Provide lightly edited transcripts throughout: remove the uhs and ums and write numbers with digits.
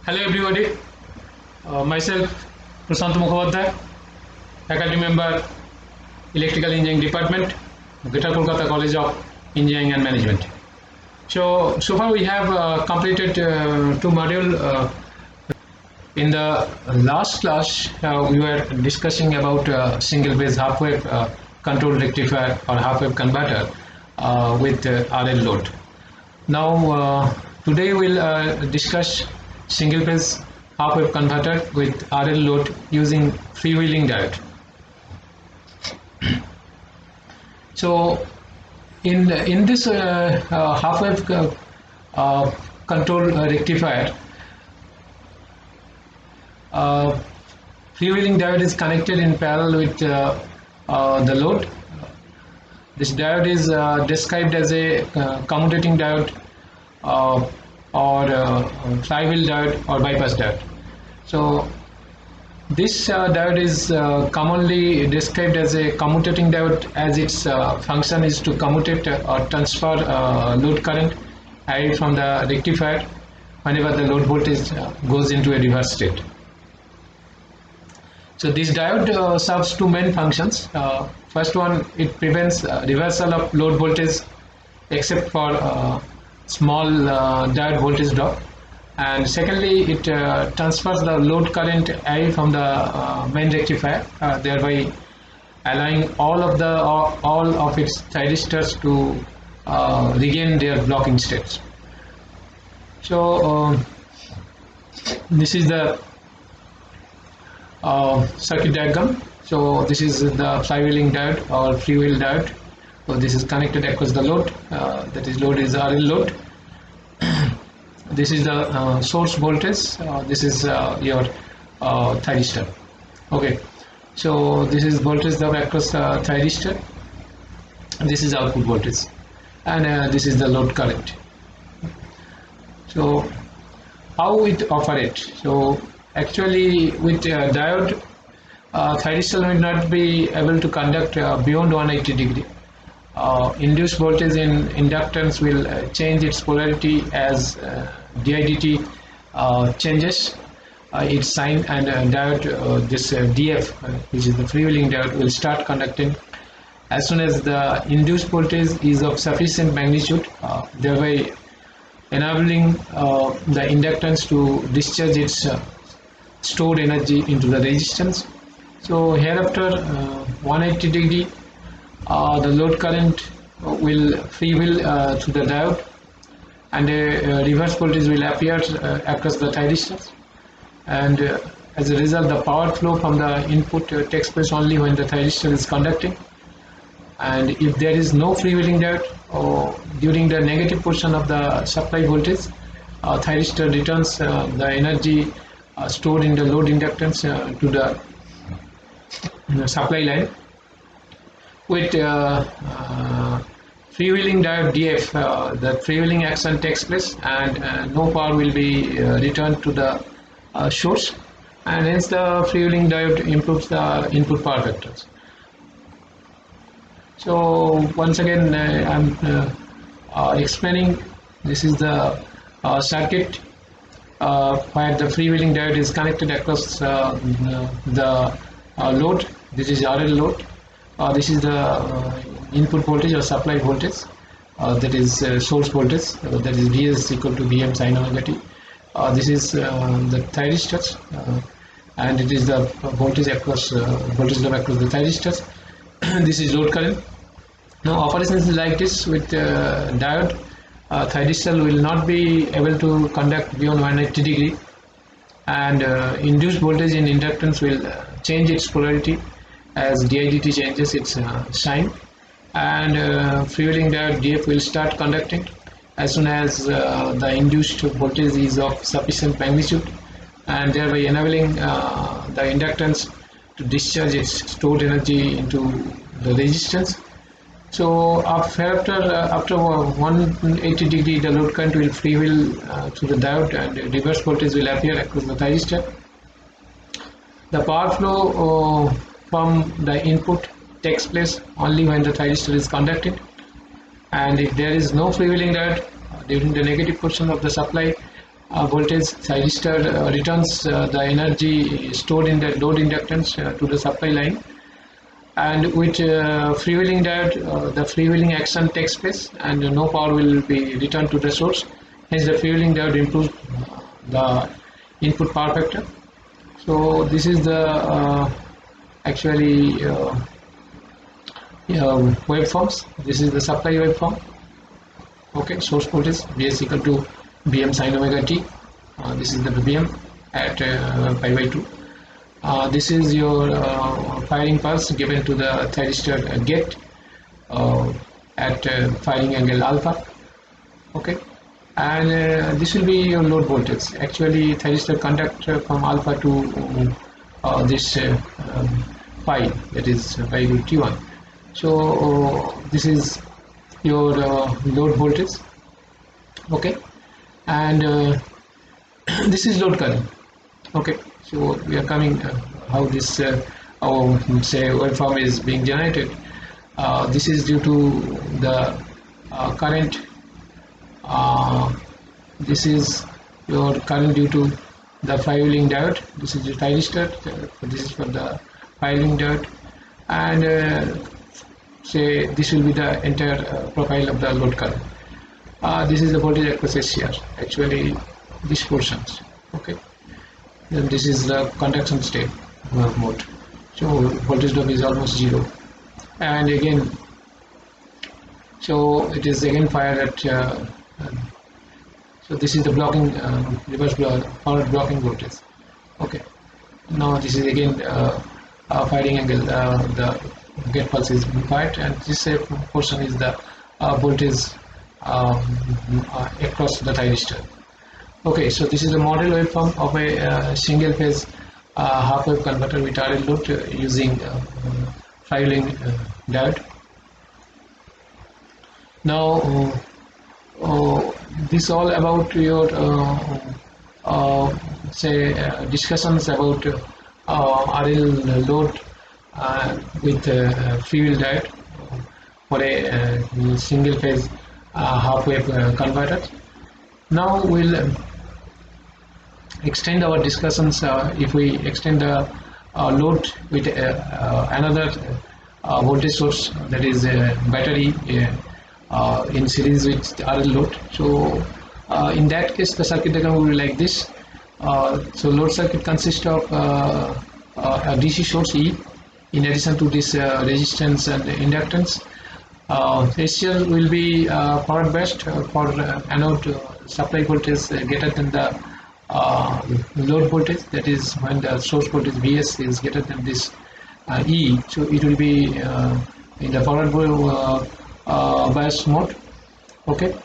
Hello everybody, myself Prashant Mukhopadhyay, faculty member, Electrical Engineering Department, Greater Kolkata College of Engineering and Management. So far we have completed two modules. In the last class, we were discussing about single phase half wave control rectifier or half wave converter with RL load. Now today we'll discuss single phase half wave converter with RL load using freewheeling diode. So in this half wave control rectifier, freewheeling diode is connected in parallel with the load. This diode is described as a commutating diode or flywheel diode or bypass diode. So this diode is commonly described as a commutating diode, as its function is to commutate or transfer load current away from the rectifier whenever the load voltage goes into a reverse state. So this diode serves two main functions. First one, it prevents reversal of load voltage except for small diode voltage drop, and secondly it transfers the load current away from the main rectifier, thereby allowing all of its thyristors to regain their blocking states. So this is the circuit diagram. So this is the flywheeling diode or freewheel diode. So this is connected across the load, that is load is RL load. This is the source voltage, this is your thyristor. Okay, so this is voltage drop across thyristor, this is output voltage, and this is the load current. So how it operates? So actually with diode, thyristor will not be able to conduct beyond 180 degree. Induced voltage in inductance will change its polarity as dIdt changes its sign, and diode, this DF, which is the freewheeling diode, will start conducting as soon as the induced voltage is of sufficient magnitude, thereby enabling the inductance to discharge its stored energy into the resistance. So hereafter 180 degree, the load current will freewheel through the diode, and a reverse voltage will appear across the thyristors, and as a result the power flow from the input takes place only when the thyristor is conducting. And if there is no freewheeling diode, or during the negative portion of the supply voltage, thyristor returns the energy stored in the load inductance to the supply line. With freewheeling diode DF, the freewheeling action takes place, and no power will be returned to the source, and hence the freewheeling diode improves the input power vectors. So once again I am explaining. This is the circuit where the freewheeling diode is connected across the load. This is RL load. This is the input voltage or supply voltage, that is source voltage, that is Vs equal to Vm sin omega t. This is the thyristors, and it is the voltage across voltage drop across the thyristors. This is load current. Now operations is like this with diode. Thyristor will not be able to conduct beyond 180 degree, and induced voltage in inductance will change its polarity as dIdt changes its sign, and freewheeling diode DF will start conducting as soon as the induced voltage is of sufficient magnitude, and thereby enabling the inductance to discharge its stored energy into the resistance. So after 180 degree, the load current will freewheel through the diode, and reverse voltage will appear across the thyristor. The power flow from the input takes place only when the thyristor is conducting, and if there is no freewheeling diode during the negative portion of the supply, voltage thyristor returns the energy stored in the load inductance to the supply line, and with freewheeling diode the freewheeling action takes place and no power will be returned to the source. Hence the freewheeling diode improves the input power factor. So this is the actually waveforms. This is the supply waveform. Okay, source voltage Vs equal to Vm sin omega t. This is the Vm at pi by 2. This is your firing pulse given to the thyristor gate at firing angle alpha. Okay, and this will be your load voltage. Actually, thyristor conduct from alpha to this pi, that is pi root T1. So this is your load voltage. Okay, and this is load current. Okay, so we are coming how this our say waveform is being generated. This is due to the current. This is your current due to the freewheeling diode. This is the thyristor. This is for the freewheeling diode, and say this will be the entire profile of the load current. This is the voltage across SCR. Actually, this portions. Okay. Then this is the conduction state mode. So voltage drop is almost 0, and again, so it is again fired at. So this is the blocking reverse forward blocking voltage. Okay. Now this is again firing angle. The gate pulse is fired, and this portion is the voltage across the thyristor. Okay, so this is a model waveform of a single phase half wave converter with RL load using freewheeling diode. Now this all about your say discussions about RL load with freewheel diode for a single phase half wave converter. Now we'll extend our discussions. If we extend the load with another voltage source, that is a battery in series with RL load. So in that case the circuit diagram will be like this. So load circuit consists of a DC source E in addition to this resistance and inductance. SCR will be forward biased for anode supply voltage greater than the load voltage, that is when the source voltage Vs is greater than this E, so it will be in the forward bias mode. Okay,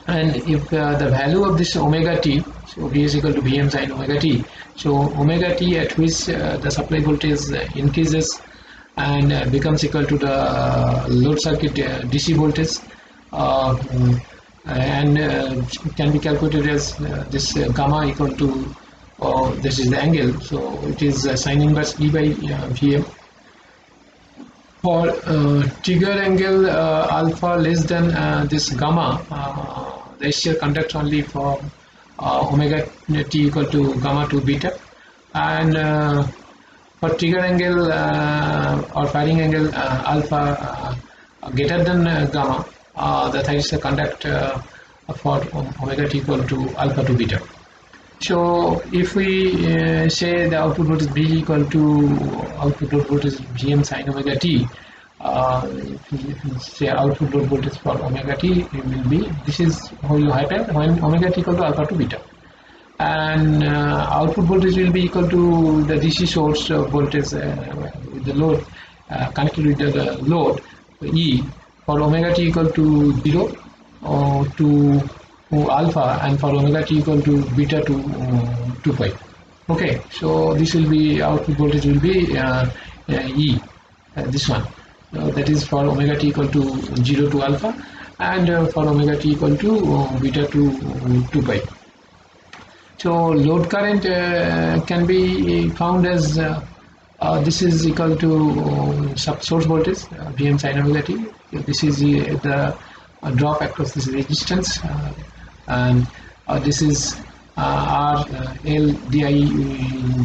and if the value of this omega t, so V is equal to Vm sin omega t, so omega t at which the supply voltage increases and becomes equal to the load circuit DC voltage, and can be calculated as this gamma equal to this is the angle, so it is sin inverse E by Vm. For trigger angle alpha less than this gamma, the SCR conducts only for omega t equal to gamma to beta, and for trigger angle or firing angle alpha greater than gamma, the thyristor conduct for omega t equal to alpha to beta. So if we say the output voltage B equal to output load voltage Vm sin omega t, say output load voltage for omega t will be, this is how you happen when omega t equal to alpha to beta, and output voltage will be equal to the DC source voltage with the load connected with the load E for omega t equal to 0 to alpha, and for omega t equal to beta to 2 pi. Okay, so this will be output voltage will be E, this one, that is for omega t equal to 0 to alpha, and for omega t equal to beta to 2 pi. So load current can be found as this is equal to source voltage Vm sin omega t. This is the drop across this resistance, and this is R L di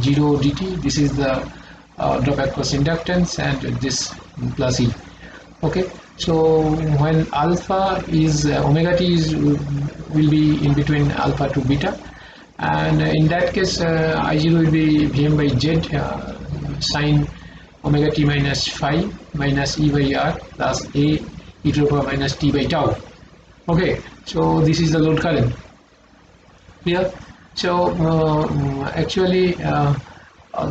0 dt. This is the drop across inductance, and this plus E. Okay, so when alpha is omega t is will be in between alpha to beta, and in that case I0 will be Vm by Z sine omega t minus phi minus E by R plus A e to the power minus t by tau. Okay, so this is the load current here. So actually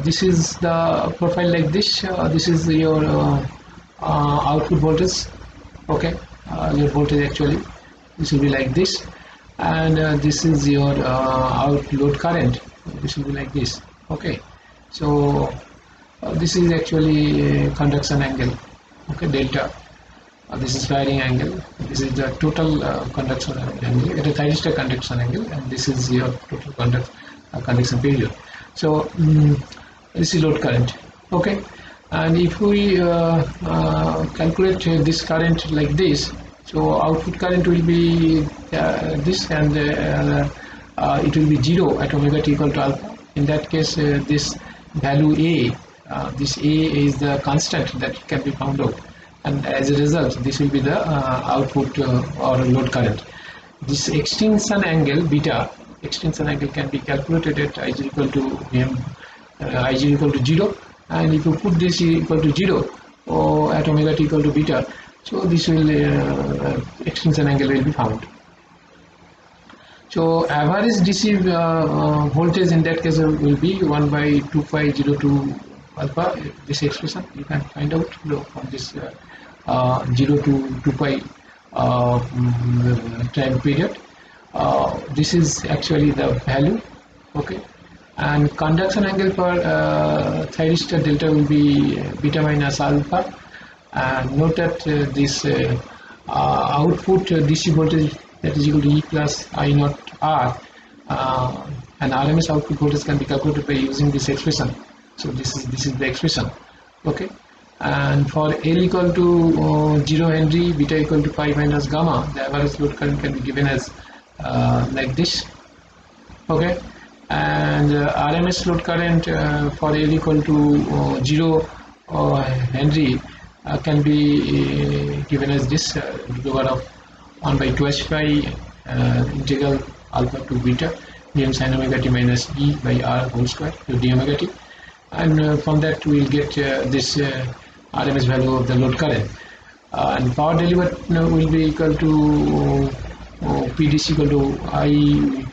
this is the profile like this. This is your output voltage. Okay, your voltage actually this will be like this, and this is your out load current. This will be like this. Okay, so this is actually conduction angle. Okay, delta. This is firing angle. This is the total conduction angle, the thyristor conduction angle, and this is your total conduction period. So this is load current. Okay, and if we calculate this current like this, so output current will be this, and it will be 0 at omega t equal to alpha. In that case, this value A, this A is the constant that can be found out, and as a result this will be the output or load current. This extinction angle beta, extinction angle can be calculated at I is equal to Vm, I is equal to 0, and if you put this equal to 0 or at omega t equal to beta, so this will extinction angle will be found. So average DC voltage in that case will be 1 by 2 pi 0 to alpha. This expression you can find out from this 0 to 2 pi time period. This is actually the value. Okay, and conduction angle for thyristor delta will be beta minus alpha, and note that this output DC voltage, that is equal to E plus I naught R, and RMS output voltage can be calculated by using this expression. So this is the expression. Okay, and for L equal to 0 Henry, beta equal to pi minus gamma, the average load current can be given as like this. Okay, and RMS load current for L equal to 0 Henry can be given as this, to the power of 1 by 2 pi integral alpha to beta Vm sin omega t minus E by R whole square to d omega t, and from that we will get this RMS value of the load current, and power delivered will be equal to PDC equal to I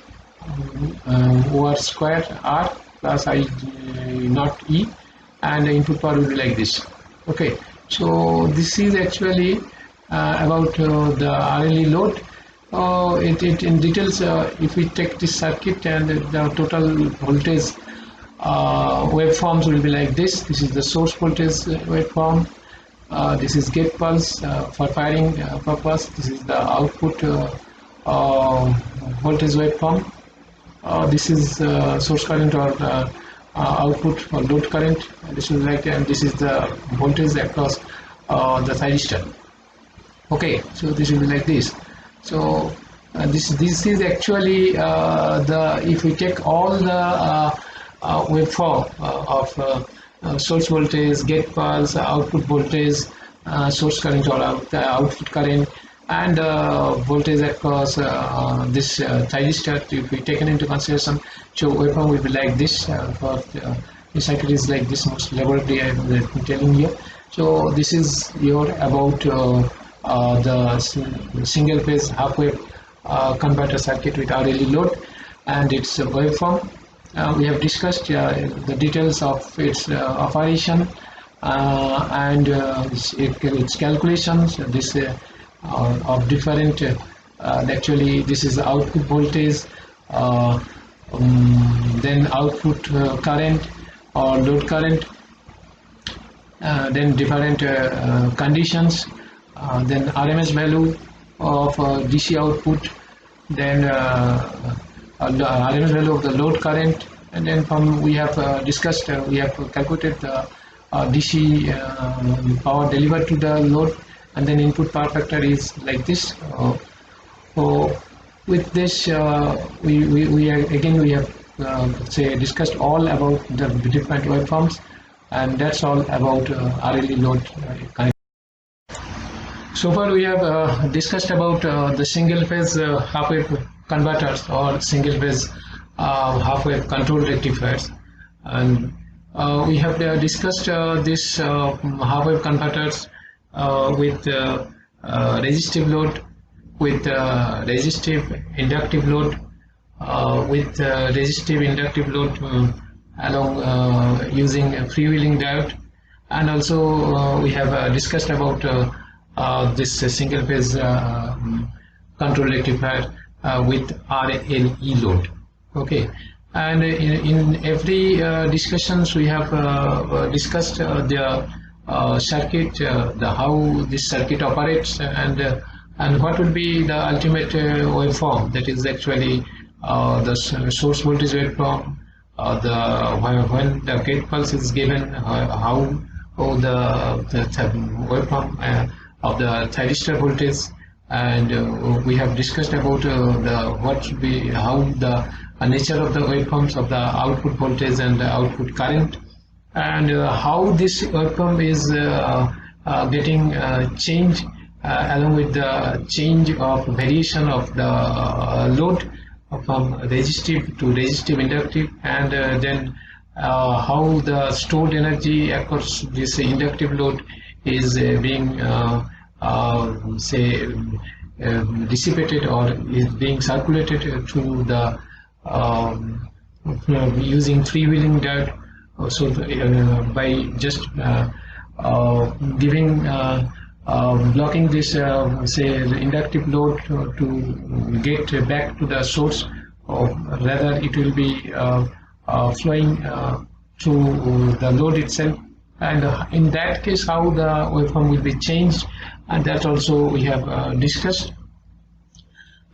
over square R plus I naught E, and the input power will be like this. Okay, so this is actually about the RLE load. It in details, if we take this circuit and the total voltage waveforms will be like this. This is the source voltage waveform. This is gate pulse for firing purpose. This is the output voltage waveform. This is source current or output or load current. This is like, and this is the voltage across the thyristor. Okay, so this will be like this. So this is actually the, if we take all the waveform of source voltage, gate pulse, output voltage, source current or output current, and voltage across this thyristor, if we taken into consideration, so waveform will be like this. For the circuit is like this, most laboratory I am telling you. So this is your about the single phase half wave converter circuit with RLE load and its waveform. We have discussed the details of its operation and its calculations. This of different actually this is output voltage, then output current or load current, then different conditions, then RMS value of DC output, then RMS value of the load current, and then from we have discussed, we have calculated the DC power delivered to the load, and then input power factor is like this. So with this, we have say discussed all about the different waveforms, and that's all about RLE load connectivity. So far, we have discussed about the single phase half wave converters or single phase half wave control rectifiers, and we have discussed this half wave converters with resistive load, with resistive inductive load, with resistive inductive load along using a freewheeling diode, and also we have discussed about this single phase control rectifier with RLE load. Okay, and in every discussions we have discussed the circuit, the how this circuit operates, and what would be the ultimate waveform, that is actually the source voltage waveform, when the gate pulse is given, how the waveform of the thyristor voltage, and we have discussed about what should be, how the nature of the waveforms of the output voltage and the output current, and how this waveform is getting changed along with the change of variation of the load from resistive to resistive inductive, and then how the stored energy across this inductive load is being say dissipated or is being circulated through the using freewheeling diode. So by just giving blocking this say the inductive load to get back to the source, or rather it will be flowing through the load itself, and in that case how the waveform will be changed, and that also we have discussed.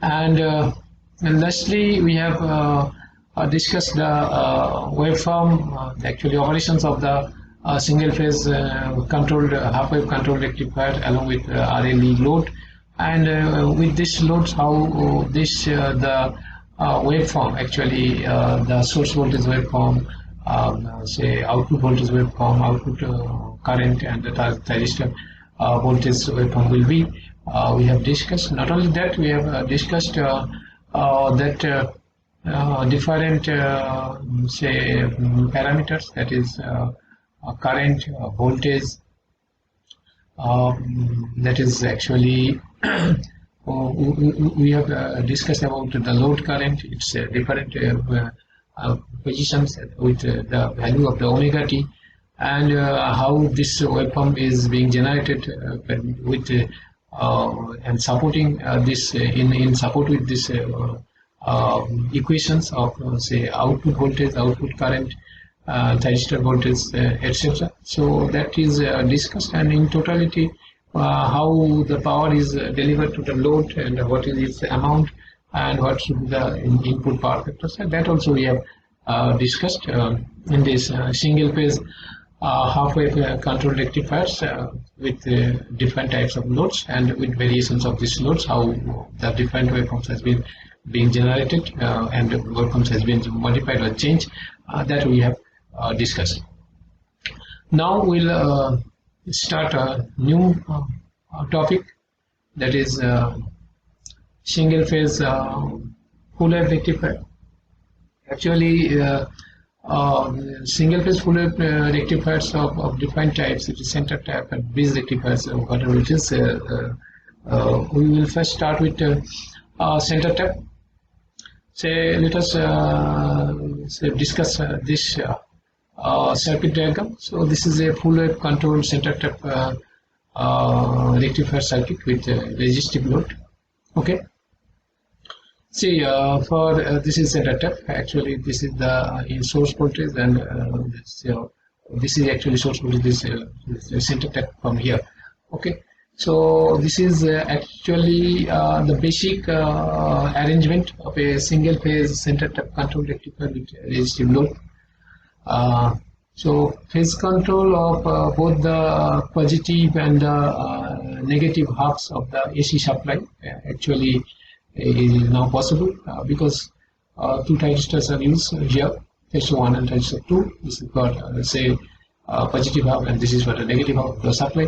And lastly we have discussed the waveform, actually operations of the single phase controlled half wave control rectifier along with RLE load, and with this loads how this the waveform, actually the source voltage waveform, say output voltage waveform, output current, and the thyristor voltage waveform will be. We have discussed. Not only that, we have discussed that different say parameters, that is current, voltage, that is actually we have discussed about the load current, its different positions with the value of the omega t, and how this waveform is being generated with and supporting this in support with this equations of say output voltage, output current, thyristor voltage, etc. So that is discussed, and in totality how the power is delivered to the load, and what is its amount, and what should be the input power factors. And that also we have discussed in this single phase half wave control rectifiers with different types of loads, and with variations of these loads, how the different waveforms has been being generated, and waveforms has been modified or changed, that we have discussed. Now we'll start a new topic, that is single phase full wave rectifier. Actually single phase full wave rectifiers of different types, it is center tap and bridge rectifiers, whatever it is. We will first start with center tap. Say let us say discuss this circuit diagram. So this is a full wave control center tap rectifier circuit with resistive load. Okay. See, for this is center tap. Actually, this is the source voltage, and this is actually source voltage. This center tap from here. Okay. So this is actually the basic arrangement of a single phase center tap control rectifier with resistive load. So phase control of both the positive and the negative halves of the AC supply actually is now possible because two thyristors are used here, thyristor 1 and thyristor 2. This is got say positive half, and this is for the negative half of the supply.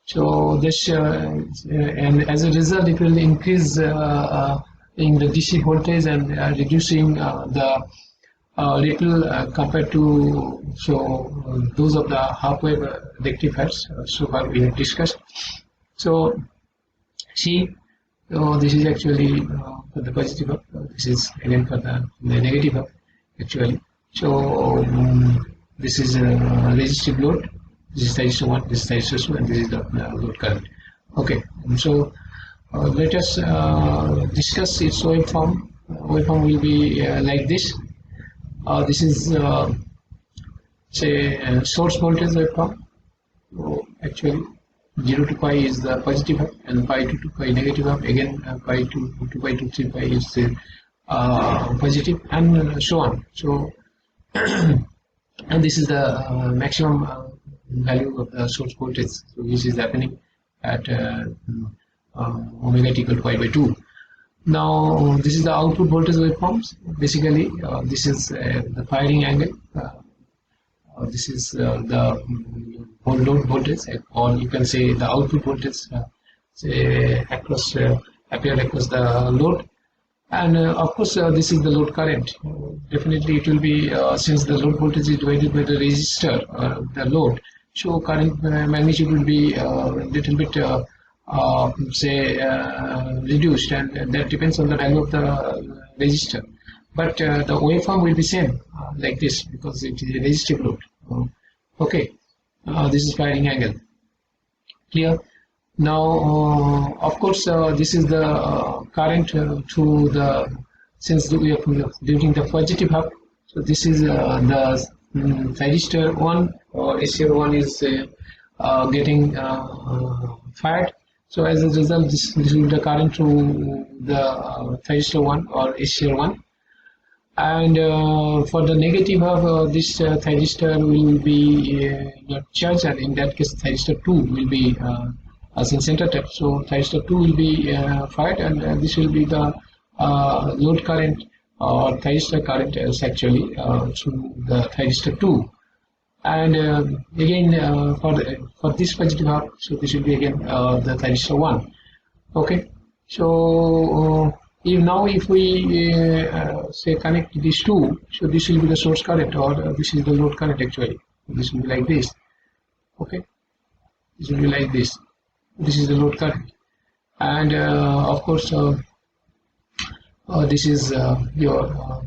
So this and as a result, it will increase in the DC voltage and reducing the little compared to those of the half wave rectifiers so far we have discussed. So see, this is actually for the positive up. This is again for the negative up actually. So this is resistive load. This is thyristor 1, this is thyristor 2, and this is the load current. Okay, so let us discuss its waveform. Waveform will be like this. This is say source voltage waveform. So actually 0 to pi is the positive half, and pi to 2 pi negative half. Again pi to 2 pi to 3 pi is the positive, and so on. So and this is the maximum value of the source voltage, so which is happening at omega t equal to pi by 2. Now this is the output voltage waveforms. Basically this is the firing angle. This is the load voltage, or you can say the output voltage say across appear across the load. And of course this is the load current. Definitely it will be since the load voltage is divided by the resistor, the load, so current magnitude will be little bit say reduced, and that depends on the value of the resistor. But the waveform will be same like this because it is a resistive load. Okay, this is firing angle. Clear? Now of course this is the current through the, since we are during the positive half, so this is the thyristor 1 or SCR 1 is getting fired. So as a result, this will be the current through the thyristor 1 or SCR 1. And for the negative half, this thyristor will be not charged, and in that case thyristor 2 will be as in center tap. So thyristor 2 will be fired, and this will be the load current or thyristor current is actually through the thyristor 2. And again for this positive half, so this will be again the thyristor 1. Okay, so if we say connect these two, so this will be the source current, or this is the load current actually. This will be like this. Okay, this will be like this. This is the load current, and of course this is your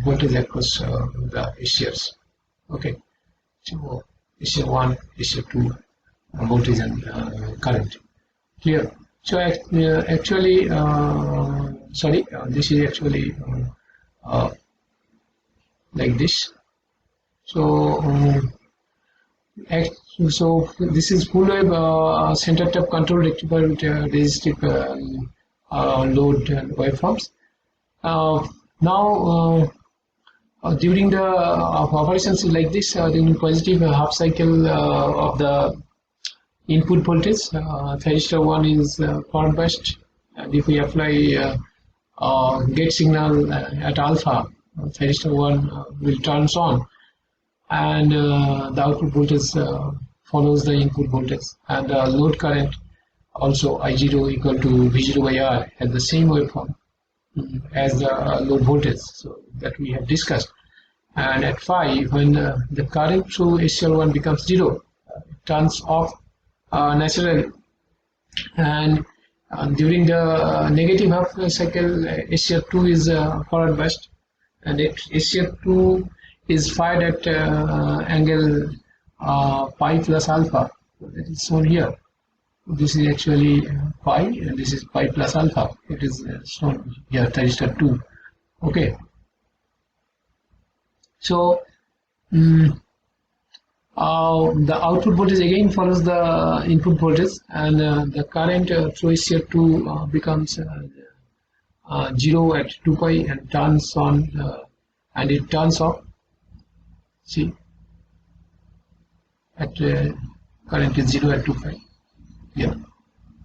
voltage across the SCRs. Okay, so SCR 1, SCR 2 voltage and current. Clear? So actually sorry, this is actually like this. So so this is full wave center tap control rectifier with resistive load and waveforms. Now during the operations like this, during positive half cycle of the input voltage, thyristor 1 is forward biased, and if we apply gate signal at alpha, thyristor 1 will turns on, and the output voltage follows the input voltage, and the load current also I0 equal to V0 by R has the same waveform as the load voltage, so that we have discussed. And at phi, when the current through SCR1 becomes 0, it turns off naturally, and during the negative half cycle, SCR2 is forward biased, and SCR2 is fired at angle pi plus alpha. That is shown here. This is actually pi, and this is pi plus alpha. It is shown here, thyristor 2. Okay. So the output voltage again follows the input voltage, and the current through SCR2 becomes 0 at 2 pi and turns on, and it turns off. See, at current is 0 at 2 pi. Yeah,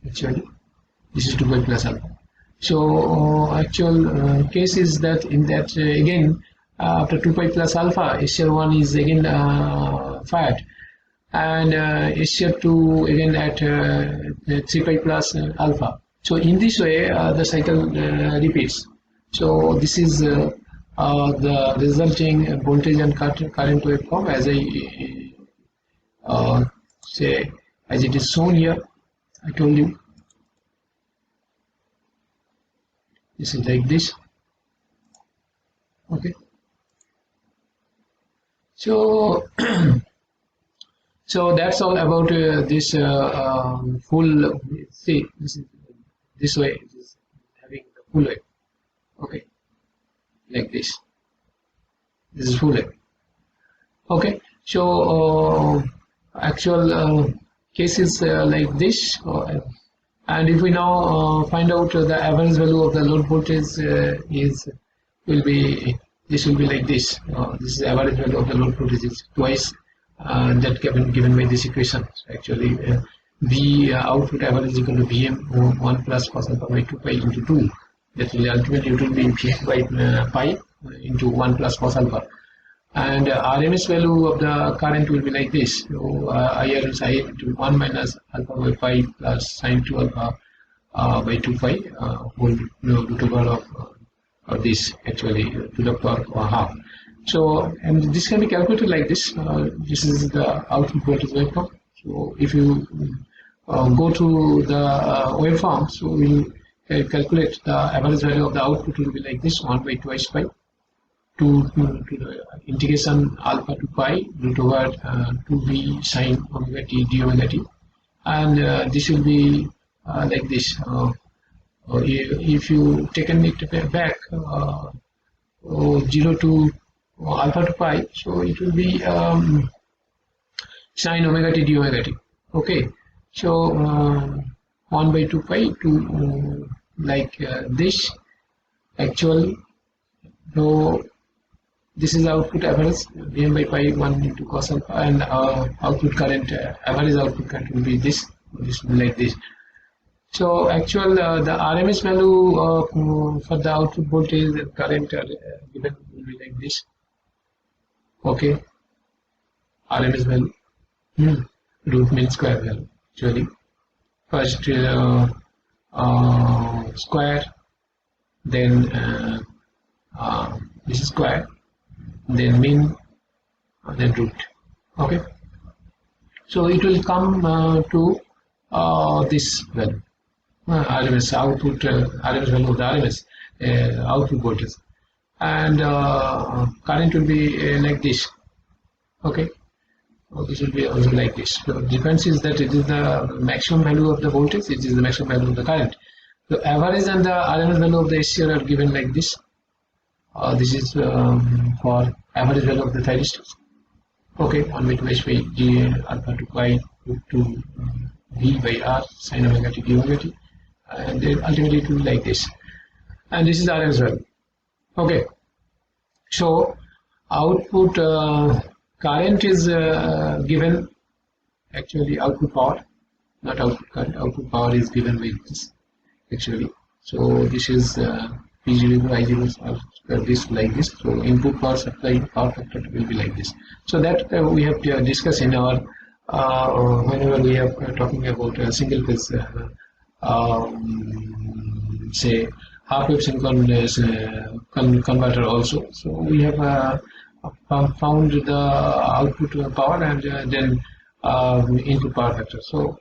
actually this is 2 pi plus alpha. So actual case is that in that again after 2 pi plus alpha, SCR1 is again fired, and SCR2 again at 3 pi plus alpha. So in this way the cycle repeats. So this is the resulting voltage and current waveform as I say, as it is shown here. I told you this is like this. Okay, so so that's all about this full. See, this way it is having the full wave. Okay, like this. This is full wave. Okay, so actual case is like this. And if we now find out the average value of the load voltage will be like this. This is the average value of the load voltage is twice that given by this equation. Actually, V output average is equal to Vm 1 plus cos alpha by 2 pi into 2. That will ultimately it will be Vm by pi into 1 plus cos alpha. And RMS value of the current will be like this. So IR is I into 1 minus alpha by pi plus sine 2 alpha by 2 pi whole to the power of this, actually to the power of half. So, and this can be calculated like this. This is the output voltage waveform. So if you go to the waveform, so we'll calculate the average value of the output will be like this: 1 by twice pi to the integration alpha to pi root over 2v sine omega t d omega t, and this will be like this. If you taken it back 0 to alpha to pi, so it will be sine omega t d omega t. Okay, so 1 by 2 pi to like this. Actually, so this is output average Vm by pi 1 into cos alpha, and output current average output current will be this. This will be like this. So actual the RMS value for the output voltage and current given will be like this. Okay, RMS value root mean square value. Actually, first square, then this is square, then mean, then root. Okay, so it will come to this value. RMS output, RMS value of the RMS output voltage, and current will be like this. Okay, this will be also like this. So the difference is that it is the maximum value of the voltage, it is the maximum value of the current. The average and the RMS value of the SCR are given like this. This is for average value of the thyristors. Okay, 1 by 2 h by d alpha to pi to v by r sine omega t d omega t, and then ultimately it will be like this. And this is RMS value. Okay, so output current is given, actually output power, not output current. Output power is given by this actually. So this is P0 I0 this like this. So input power supply power factor will be like this. So that we have to discuss in our whenever we are talking about a single phase say half wave synchronous converter also. So we have found the output power and then input power factor. So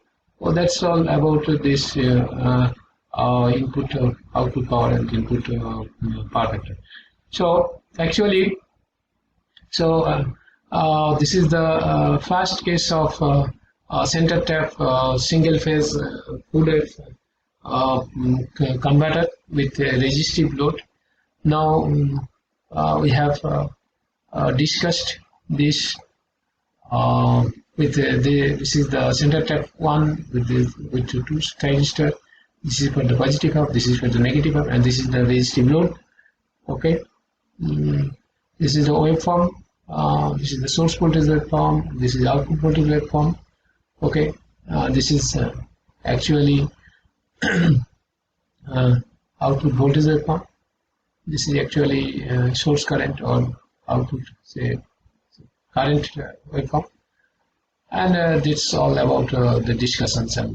that's all about this input output power and input power factor. So actually, so this is the first case of center tap single phase full wave converter with a resistive load. Now we have discussed this with this is the center tap one with two transistor. This is for the positive half, this is for the negative half, and this is the resistive load. Okay, this is the waveform. This is the source voltage waveform. This is output voltage waveform. Okay, this is actually output voltage waveform. This is actually source current or output, say, current waveform. And it's all about the discussions and